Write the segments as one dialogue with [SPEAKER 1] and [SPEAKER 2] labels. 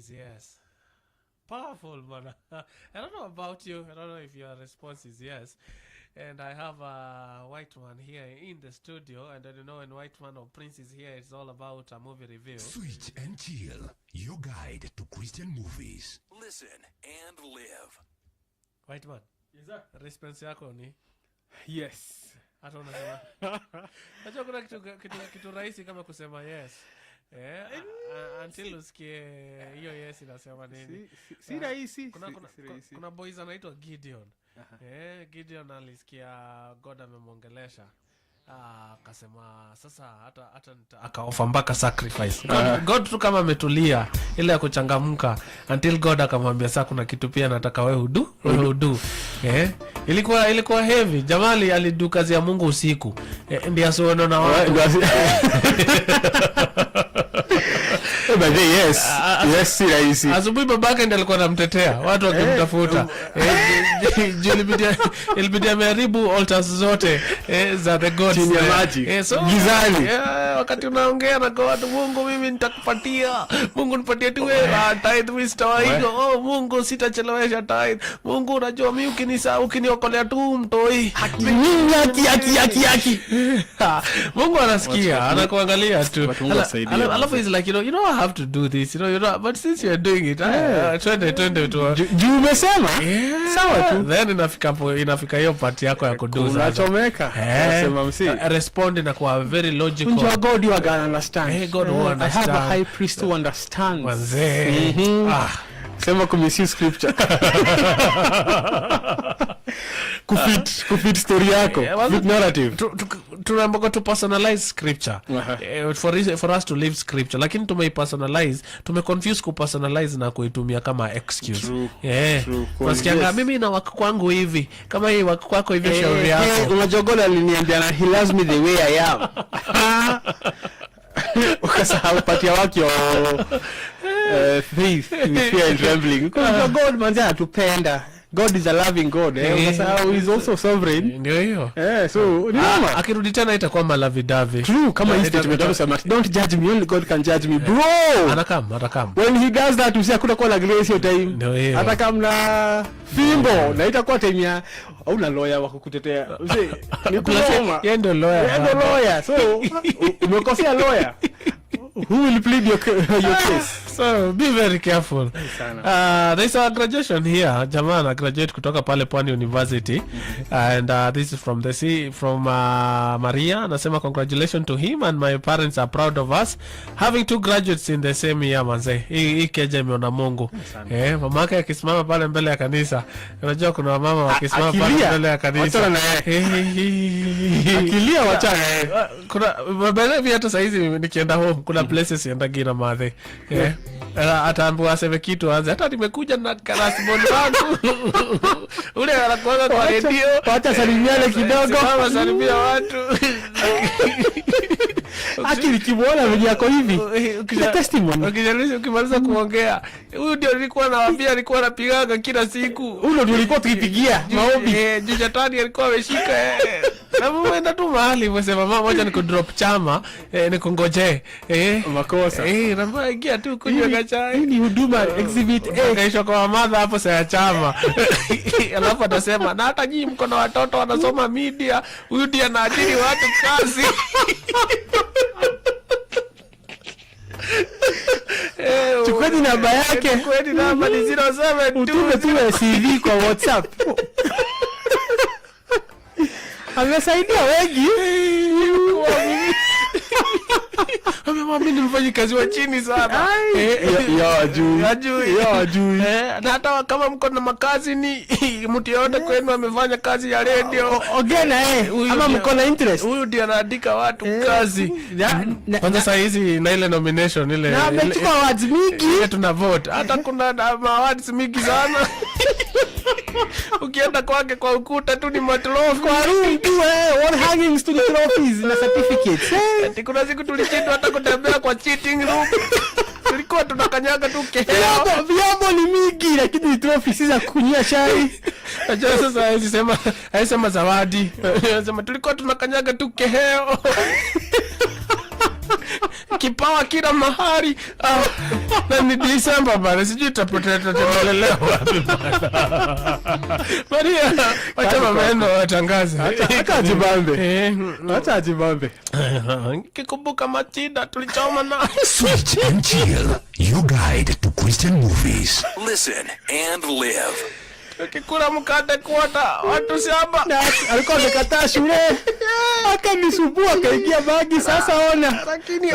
[SPEAKER 1] is yes. Powerful, man. I don't know about you. I don't know if your response is yes. And I have a white man here in the studio. And I don't know when white man or Prince is here, it's all about a movie review.
[SPEAKER 2] Switch and Chill, your guide to Christian movies.
[SPEAKER 3] Listen and live.
[SPEAKER 1] White man.
[SPEAKER 4] Yes, sir.
[SPEAKER 1] Response yako ni?
[SPEAKER 4] Yes.
[SPEAKER 1] Hata unasema. Najua kuna kitu rahisi kama kusema yes. Until usikie hiyo yes inasema nini.
[SPEAKER 4] Si rahisi.
[SPEAKER 1] Kuna boys anaitwa Gideon. Gideon alisikia God amemwongelesha. Akasema sasa hata akaofa mpaka sacrifice. God tu kama ametulia ile ya kuchangamka until God akamwambia sasa kuna kitu pia nataka wewe udu. Ilikuwa heavy. Jamali alidu kazi ya Mungu usiku. Ndio asoona na watu.
[SPEAKER 4] Yes, si rahisi.
[SPEAKER 1] Asubuhi babake ndiye alikuwa anamtetea. Watu wakimtafuta. Ilibidi ameharibu altars zote za the gods.
[SPEAKER 4] Gizani.
[SPEAKER 1] Wakati unaongea na God, Mungu mimi nitakupatia. Mungu nipatie tu wewe tithe mistawaigo. Mungu sitachelewesha tithe. Mungu unajua mimi ukiniokolea tu mtoi.
[SPEAKER 4] Haki.
[SPEAKER 1] Mungu anasikia, anakuangalia tu. Alafu is like you know I have to do this, but since you are doing it, twende tu.
[SPEAKER 4] Umesema? Sawa tu.
[SPEAKER 1] Then inafika hiyo part yako ya kuduza.
[SPEAKER 4] Unachomeka. Unasema msi.
[SPEAKER 1] Respond na kwa very logical.
[SPEAKER 4] Unajua God you are gonna understand.
[SPEAKER 1] God will understand.
[SPEAKER 4] I have a high priest who understands.
[SPEAKER 1] Manze.
[SPEAKER 4] Sema kumisi scripture. Kufit story yako, fit narrative.
[SPEAKER 1] Tunaambiwa to personalize scripture. For us to live scripture. Lakini tumeipersonalize, tumeconfuse kupersonalize na kuitumia kama excuse. Wasikianga mimi na wako kwangu hivi. Kama hii wako kwako hivi shauri yako.
[SPEAKER 4] Unajogola aliniambia na he loves me the way I am. Ukasahau patia waki faith with fear and trembling. Because God manzi anatupenda. God is a loving God. He is also sovereign.
[SPEAKER 1] Ndio hiyo.
[SPEAKER 4] So ni mama
[SPEAKER 1] akirudi tena itakuwa malavidavi.
[SPEAKER 4] True, kama hii statement tunasema don't judge me, only God can judge me. Bro,
[SPEAKER 1] atakam.
[SPEAKER 4] When he does that usia kuna na grace your time.
[SPEAKER 1] Ndio hiyo.
[SPEAKER 4] Atakam na fimbo na itakuwa time ya hauna lawyer wa kukutetea. Ni kusoma.
[SPEAKER 1] Yeye ndio lawyer.
[SPEAKER 4] So umekosea lawyer. Who will plead your case?
[SPEAKER 1] So be very careful. There's a graduation here. Jamana graduate kutoka pale Pwani University. And this is from Maria. Anasema congratulations to him and my parents are proud of us having two graduates in the same year manze. Hii keja imeona Mungu. Mama yake akisimama pale mbele ya kanisa. Unajua kuna mama wakisimama pale mbele ya kanisa.
[SPEAKER 4] Wachana na akilia wachana.
[SPEAKER 1] Kuna mbele hata saa hizi nikienda home kuna places yenda gina madhe. Ataambiwa aseme kitu anze hata nimekuja na karasiboni wangu. Ule anakuwa kwa radio.
[SPEAKER 4] Pata salimiane kidogo.
[SPEAKER 1] Kama salimia watu.
[SPEAKER 4] Akili kimuona vile yako hivi. Testimony.
[SPEAKER 1] Ukimaliza kuongea. Huyu ndio nilikuwa nawaambia alikuwa anapigaga kila siku.
[SPEAKER 4] Huyo ndio nilikuwa tukipigia maombi.
[SPEAKER 1] Juja tani alikuwa ameshika. Na muenda tu mahali msema mama moja niko drop chama nikongoje.
[SPEAKER 4] Makosa.
[SPEAKER 1] Namba ingia tu kunywa chai.
[SPEAKER 4] Hii ni huduma exhibit A.
[SPEAKER 1] Kaisha kwa mother hapo saa chama. Alafu atasema na hata nyinyi mko na watoto wanasoma media, huyu ndiye anaajiri watu kazi.
[SPEAKER 4] Chukweni namba yake.
[SPEAKER 1] Chukweni namba ni 07
[SPEAKER 4] utume tu CV kwa WhatsApp. Amesaidia wengi.
[SPEAKER 1] Mimi nilifanya kazi wa chini sana.
[SPEAKER 4] Ya juu.
[SPEAKER 1] Na hata kama mko na makazi ni mtu yote kwenu amefanya kazi ya radio.
[SPEAKER 4] Ogena ama mko na interest.
[SPEAKER 1] Huyu ndiye anaandika watu kazi. Kwanza saa hizi na ile nomination ile.
[SPEAKER 4] Na amechukua awards mingi.
[SPEAKER 1] Tuna vote. Hata kuna awards mingi sana. Ukienda kwake kwa ukuta tu ni matrophy.
[SPEAKER 4] Kwa room tu one hangings to the trophies na certificates.
[SPEAKER 1] Kuna siku tulishindwa hata kutembea kwa cheating room. Tulikuwa tunakanyaga tu keheo.
[SPEAKER 4] Vyombo ni mingi lakini trophies za kunywa chai.
[SPEAKER 1] Acha sasa sema zawadi. Anasema tulikuwa tunakanyaga tu keheo. Kipawa kila mahali. Na ni December bana, sijui tutapoteza tutatembelea wapi bana. Maria, acha mameno watangaze.
[SPEAKER 4] Acha ajibambe.
[SPEAKER 1] Kikumbuka Matilda tulichoma na
[SPEAKER 2] Switch and chill, your guide to Christian movies.
[SPEAKER 3] Listen and live.
[SPEAKER 1] kikula mkate kuota watu shamba.
[SPEAKER 4] Alikuwa amekataa shule. Akanisumbua akaingia bagi sasa ona.
[SPEAKER 1] Lakini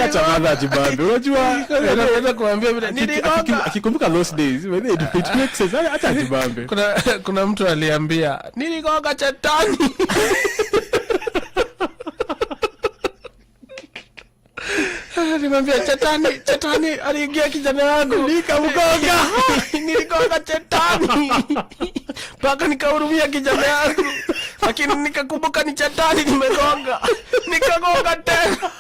[SPEAKER 4] acha madha ajibambe. Unajua
[SPEAKER 1] anaweza kuambia vile niligonga.
[SPEAKER 4] Akikumbuka those days when it makes sense. Acha ajibambe.
[SPEAKER 1] Kuna mtu aliambia niligonga chetani. Nilimwambia chetani aliingia kijana wangu nikamgonga. Niligonga chetani mpaka nikahurumia kijana wangu, lakini nikakumbuka ni chetani nimegonga, nikagonga tena.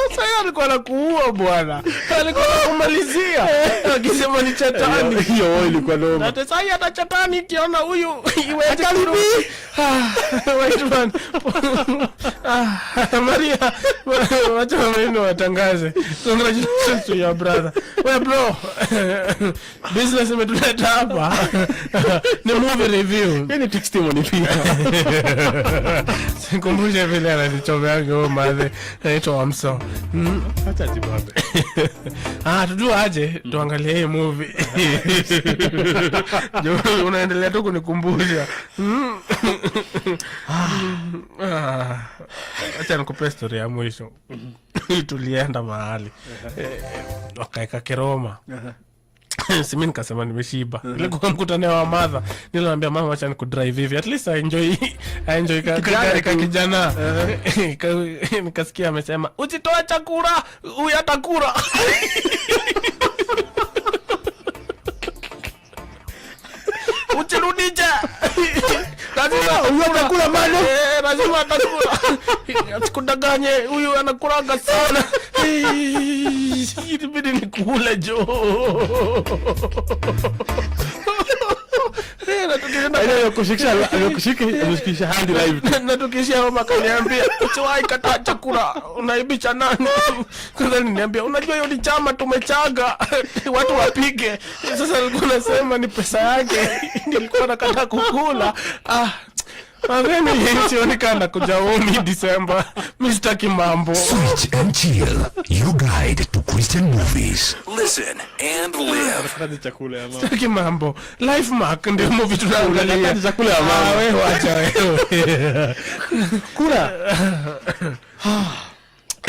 [SPEAKER 1] Sasa alikuwa anakuua bwana, alikuwa anakumalizia akisema ni chetani.
[SPEAKER 4] Hiyo ilikuwa noma.
[SPEAKER 1] Na sasa hata chetani kiona huyu iweje karibu. Wait man. Maria, wacha mimi watangaze. Congratulations to your brother. Well bro, business imetuleta hapa. Ni movie review.
[SPEAKER 4] Ni testimony pia.
[SPEAKER 1] Sikumbushe vile ananichomeanga madhe. Naitwa Amso.
[SPEAKER 4] Acha jibambe.
[SPEAKER 1] Tujua aje tuangalie hii movie. Unaendelea tu kunikumbusha. Acha nikupe story ya mwisho. Tulienda mahali. Wakaeka Kiroma. Simi nikasema nimeshiba. Nilikuwa mkutano wa mother. Nilimwambia mama acha nikudrive hivi. At least I enjoy gari ka kijana. Nikasikia amesema usitoe chakula, huyu atakula. Uchirudije.
[SPEAKER 4] Lazima utakula bado.
[SPEAKER 1] Lazima atakula. Asikudanganye, huyu anakulaga sana. Ilibidi nikule jo.
[SPEAKER 4] Kushikisha hadi live.
[SPEAKER 1] Na tukishia mama kaniambia usiwahi kata chakula, unaibisha nani? Kwanza niambia unajua hiyo ni chama tumechaga watu wapige. Sasa alikuwa anasema ni pesa yake nilikuwa nakata kukula. Maveni sioni kana kujaoni December. Mr. Kimambo.
[SPEAKER 2] Switch and chill, your guide to Christian movies.
[SPEAKER 3] Listen and live.
[SPEAKER 4] Kadi chakula ya mama.
[SPEAKER 1] Mr. Kimambo. LIFEMARK ndio movie tunaangalia.
[SPEAKER 4] Kadi chakula ya mama.
[SPEAKER 1] Wewe acha wewe.
[SPEAKER 4] Kula.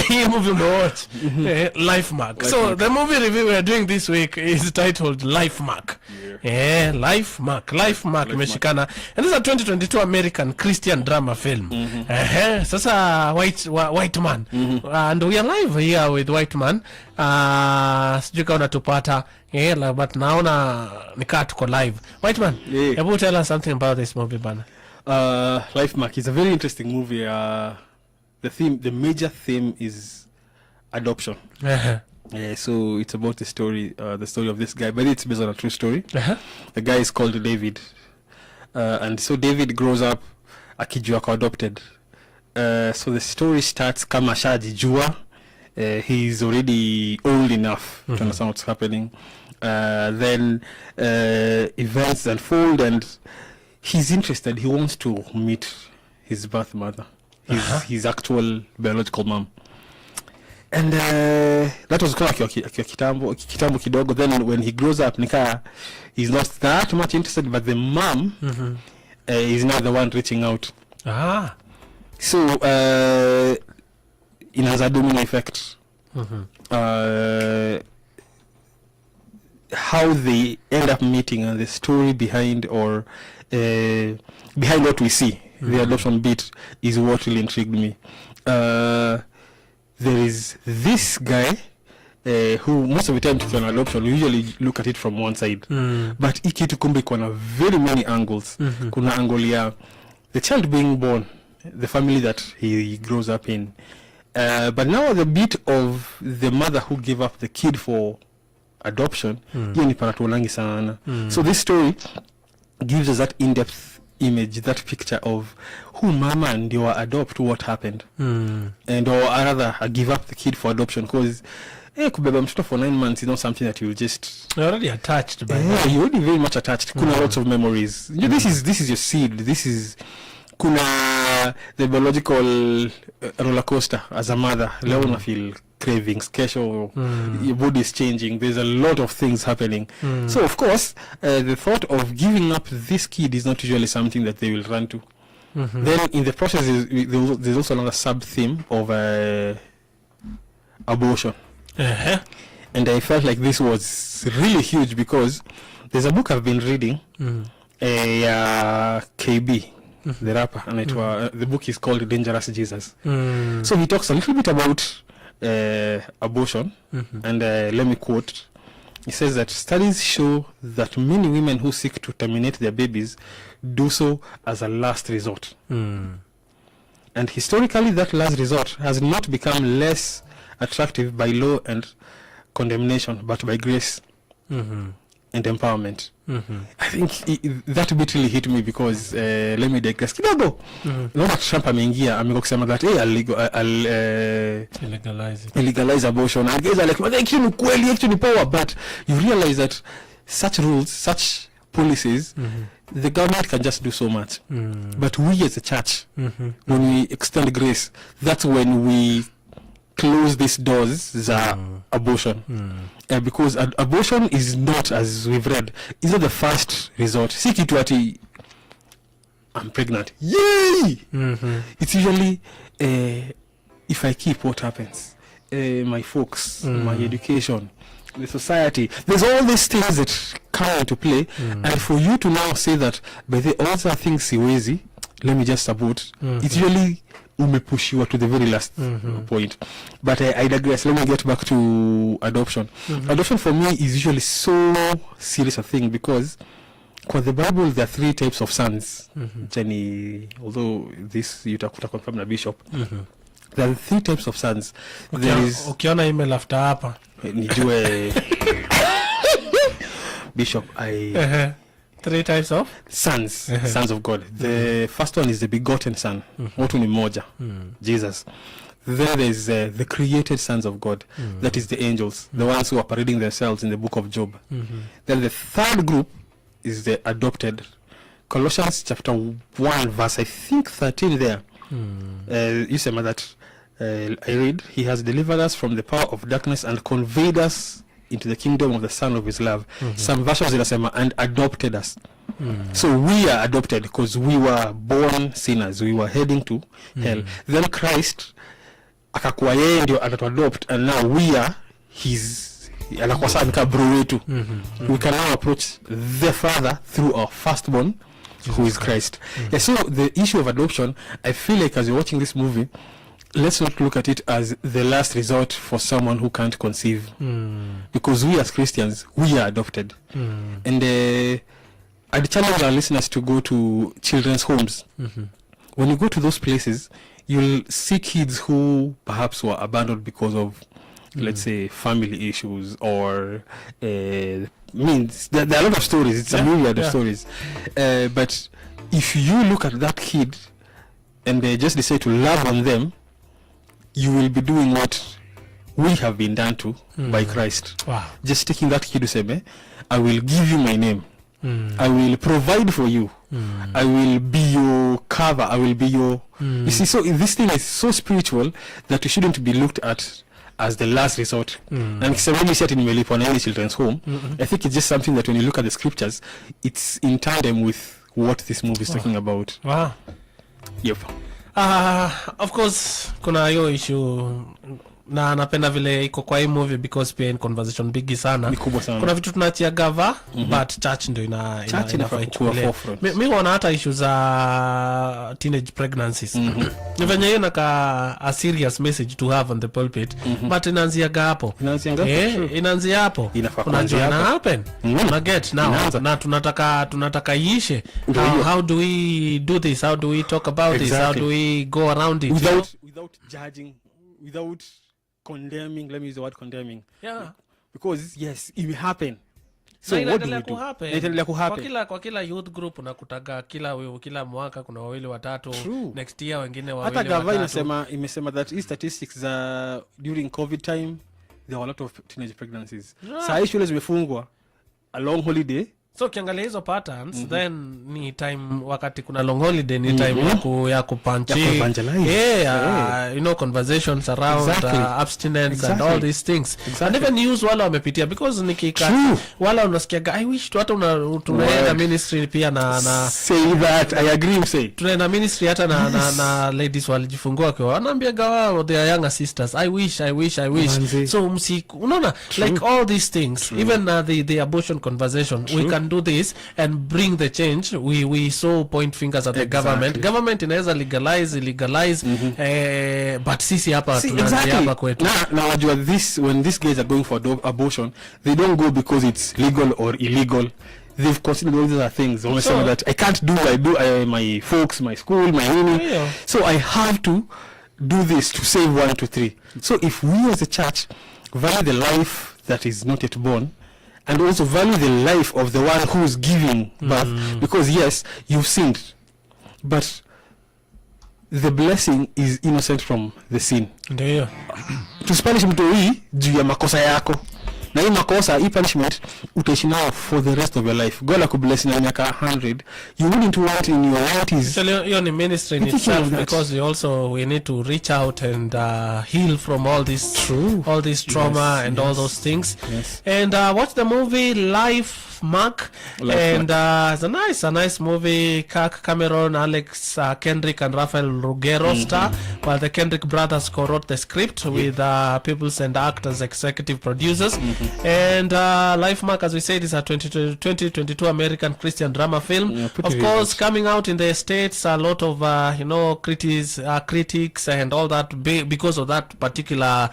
[SPEAKER 1] Hii movie umewatch. LIFEMARK. So the movie review we are doing this week is titled LIFEMARK. LIFEMARK imeshikana. And this is a 2022 American Christian drama film. Sasa white man. And we are live here with white man. Sijui kama unatupata. But naona nikaa tuko live. White man, hebu tell us something about this movie bana.
[SPEAKER 4] LIFEMARK is a very interesting movie. The major theme is adoption. So it's about the story of this guy, but it's based on a true story. The guy is called David, and so David grows up akijua kwa adopted. So the story starts kama shajijua. He's already old enough to understand what's happening. Then events unfold, and he's interested. He wants to meet his birth mother, his actual biological mom. And that was kind of kitambo kidogo. Then when he grows up, he's not that much interested, but the mom is now the one reaching out. So it has a domino effect. How they end up meeting and the story behind behind what we see, the adoption bit, is what really intrigued me. There is this guy who most of the time to an adoption we usually look at it from one side, but ikitu kumbe kuna very many angles. Kuna angle ya the child being born, the family that he grows up in, but now the bit of the mother who gave up the kid for adoption, hiyo ni panatuolangi sana. So this story gives us that in-depth image, that picture of who mama and you adopt, what happened, and or rather give up the kid for adoption, because kubeba mtoto for 9 months is not something that you just
[SPEAKER 1] you're already attached by
[SPEAKER 4] you're already very much attached. Kuna lots of memories. This is your seed. This is kuna the biological roller coaster as a mother. Leo una feel cravings, kesho, your body is changing. There's a lot of things happening. So of course, the thought of giving up this kid is not usually something that they will run to. Then in the process, there's also another sub-theme of abortion. And I felt like this was really huge because there's a book I've been reading, KB, the rapper, and the book is called Dangerous Jesus. So he talks a little bit about abortion, and let me quote. He says that studies show that many women who seek to terminate their babies do so as a last resort. And historically, that last resort has not become less attractive by law and condemnation, but by grace and empowerment. I think that bit really hit me because let me digress kidogo. Naona Trump ameingia kusema that I'll legalize abortion, and guys are like, actually kweli, actually power, but you realize that such rules, such policies, the government can just do so much, but we as a church, when we extend grace, that's when we close these doors za abortion. Because abortion is not, as we've read, is not the first resort. Si kitu ati I'm pregnant, yay! It's usually if I keep, what happens? My folks, my education, the society. There's all these things that come into play, and for you to now say that, but they also think siwezi, let me just abort. It's usually umepushiwa to the very last point. But I digress. Let me get back to adoption. Adoption for me is usually so serious a thing because for the Bible there are 3 types of sons. Jenny, although this you takuta confirm na bishop. There are 3 types of sons. There is
[SPEAKER 1] ukiona email after hapa
[SPEAKER 4] nijue bishop
[SPEAKER 1] 3 types of
[SPEAKER 4] sons, sons of God. The first one is the begotten son, watu ni moja, Jesus. Then there's the created sons of God, that is the angels, the ones who are parading themselves in the book of Job. Then the third group is the adopted. Colossians chapter 1 verse I think 13 there. You say that I read, he has delivered us from the power of darkness and conveyed us into the kingdom of the Son of his love. Some versions inasema and adopted us. So we are adopted because we were born sinners, we were heading to hell. Then Christ akakuwa yeye ndio anatuadopt, and now we are his, anakuwa sana nika bro wetu. We can now approach the Father through our firstborn, who is Christ. Yeah, so the issue of adoption, I feel like as you're watching this movie, let's not look at it as the last resort for someone who can't conceive, because we as Christians, we are adopted. And I'd challenge our listeners to go to children's homes. When you go to those places, you'll see kids who perhaps were abandoned because of, let's say, family issues or means there are a lot of stories. It's a myriad of stories. But if you look at that kid and just decide to love on them, you will be doing what we have been done to by Christ. Wow. Just taking that kid to say, I will give you my name. I will provide for you. I will be your cover. I will be your... You see, so this thing is so spiritual that it shouldn't be looked at as the last resort. And when you set in Melipona children's home, I think it's just something that when you look at the scriptures, it's in tandem with what this movie is talking about.
[SPEAKER 1] Wow.
[SPEAKER 4] Yep.
[SPEAKER 1] Of course kuna hiyo issue na napenda vile iko kwa hii movie because pia in conversation bigi sana. Kuna vitu tunaachia gava but church ndio inafaa. Mimi wana hata issue za teenage pregnancies. Ni venye hiyo naka a serious message to have on the pulpit, but inaanzia hapo. Inaanzia hapo. Unajua na happen. Na get now na tunataka iishe. How do we do this? How do we talk about this? How do we go around it
[SPEAKER 4] without judging, without condemning? Let me use the word condemning.
[SPEAKER 1] Yeah.
[SPEAKER 4] Because yes, it will happen. So
[SPEAKER 1] Na
[SPEAKER 4] what do
[SPEAKER 1] inaendelea
[SPEAKER 4] we do?
[SPEAKER 1] kuhappen.
[SPEAKER 4] Inaendelea kuhappen.
[SPEAKER 1] Kwa kila youth group nakutaga kila mwaka kuna wawili watatu.
[SPEAKER 4] True.
[SPEAKER 1] Next year wengine wawili
[SPEAKER 4] Hata
[SPEAKER 1] watatu.
[SPEAKER 4] gava imesema that hii statistics during COVID time there were a lot of teenage pregnancies. Saa hii shule zimefungwa, a long holiday.
[SPEAKER 1] So ukiangalia hizo patterns then ni time wakati kuna long holiday ni time ya kupanchi conversations around abstinence and all these things. And even news wala wamepitia because wala unasikia I wish tu hata tunaenda ministry pia na
[SPEAKER 4] say that I agree say
[SPEAKER 1] tunaenda ministry hata na ladies walijifungua kwa wanaambia gawa their younger sisters I wish
[SPEAKER 4] Manzi.
[SPEAKER 1] so unaona like all these things even the abortion conversation we can do this and bring the change. We so point fingers at the government inaweza legalize but sisi hapa tunaanza kwetu.
[SPEAKER 4] Now wajua this when these guys are going for abortion they don't go because it's legal or illegal. They've considered all these other things. So that I can't do my folks, my school, my uni.
[SPEAKER 1] Yeah.
[SPEAKER 4] So I have to do this to save 1 to 3. So if we as a church value the life that is not yet born and also value the life of the one who is giving birth, because yes, you've sinned, but the blessing is innocent from the sin.
[SPEAKER 1] Ndio.
[SPEAKER 4] Tuspanish mtu hii juu ya makosa yako. Na hii makosa, hii punishment utaishi nao for the rest of your life. God akubless na miaka 100. You wouldn't want in your 90s.
[SPEAKER 1] So you're in ministry in itself because we need to reach out and heal from all this trauma and all those things.
[SPEAKER 4] Yes.
[SPEAKER 1] And watch the movie LIFEMARK. And it's a nice movie. Kirk Cameron, Alex Kendrick and Rafael Ruggiero star, while the Kendrick brothers co-wrote the script with Peoples and actors executive producers. And LIFEMARK, as we said, is a 2022 American Christian drama film. Of course, coming out in the States, a lot of critics and all that because of that particular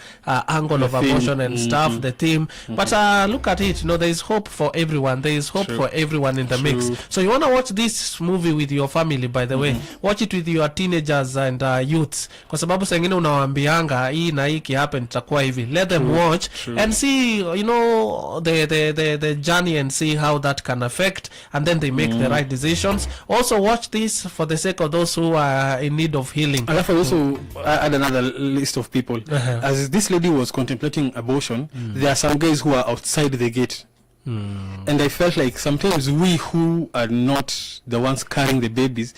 [SPEAKER 1] angle of abortion and stuff, the theme. But look at it, there is hope for everyone. There is hope for everyone in the mix. So you want to watch this movie with your family, by the way, watch it with your teenagers and youths, kwa sababu saa ingine unawaambianga hii na hii kihappen itakuwa hivi. Let them watch and see the journey and see how that can affect, and then they make the right decisions. Also watch this for the sake of those who are in need of healing.
[SPEAKER 4] And I also add another list of people. As this lady was contemplating abortion, there are some guys who are outside the gate. And I felt like sometimes we who are not the ones carrying the babies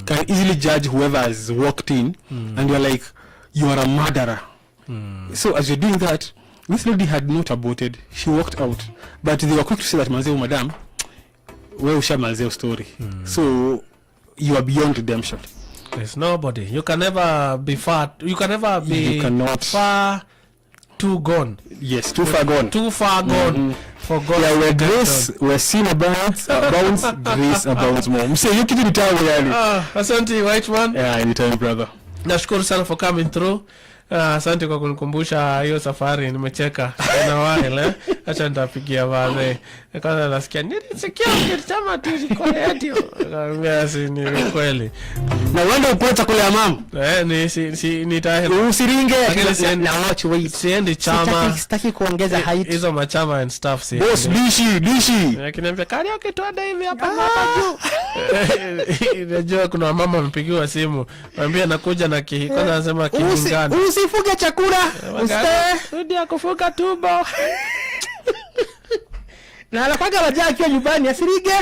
[SPEAKER 4] can easily judge whoever has walked in, and you're like, you are a murderer. So as you're doing that, this lady had not aborted, she walked out, but they were quick to say that manzeo madam we usha manzeo story. So you are beyond redemption.
[SPEAKER 1] There's nobody, you can never be far, you cannot far too gone.
[SPEAKER 4] Yes, too far gone
[SPEAKER 1] for God.
[SPEAKER 4] Yeah, where grace, where sin abounds, grace abounds more. Mse you kitu nitawe yani.
[SPEAKER 1] Asante white man.
[SPEAKER 4] Yeah, anytime brother.
[SPEAKER 1] Nashukuru sana for coming through. Asante kwa kunikumbusha hiyo safari, nimecheka na wale acha nitapigia baadaye. Kwanza nasikia nilisikia chama tu kwa radio. Ngasi ni kweli.
[SPEAKER 4] Na uende upata kule ya mama.
[SPEAKER 1] Ni nitaenda.
[SPEAKER 4] Usiringe
[SPEAKER 1] na watch wait. Siendi chama.
[SPEAKER 4] Sitaki kuongeza height.
[SPEAKER 1] Hizo machama and stuff si.
[SPEAKER 4] Boss dishi.
[SPEAKER 1] Akiniambia karaoke tuende hivi hapa juu. Unajua kuna mama amepigiwa simu. Mwambie nakuja na kwanza anasema kingana.
[SPEAKER 4] Usifuge chakula.
[SPEAKER 1] Rudi akufuka tumbo.
[SPEAKER 4] Na anapaga wajaa akiwa nyumbani asirige.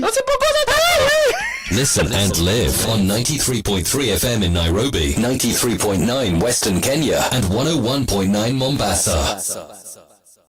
[SPEAKER 4] Usipokoza tayari.
[SPEAKER 3] Listen and live on 93.3 FM in Nairobi, 93.9 Western Kenya, and 101.9 Mombasa.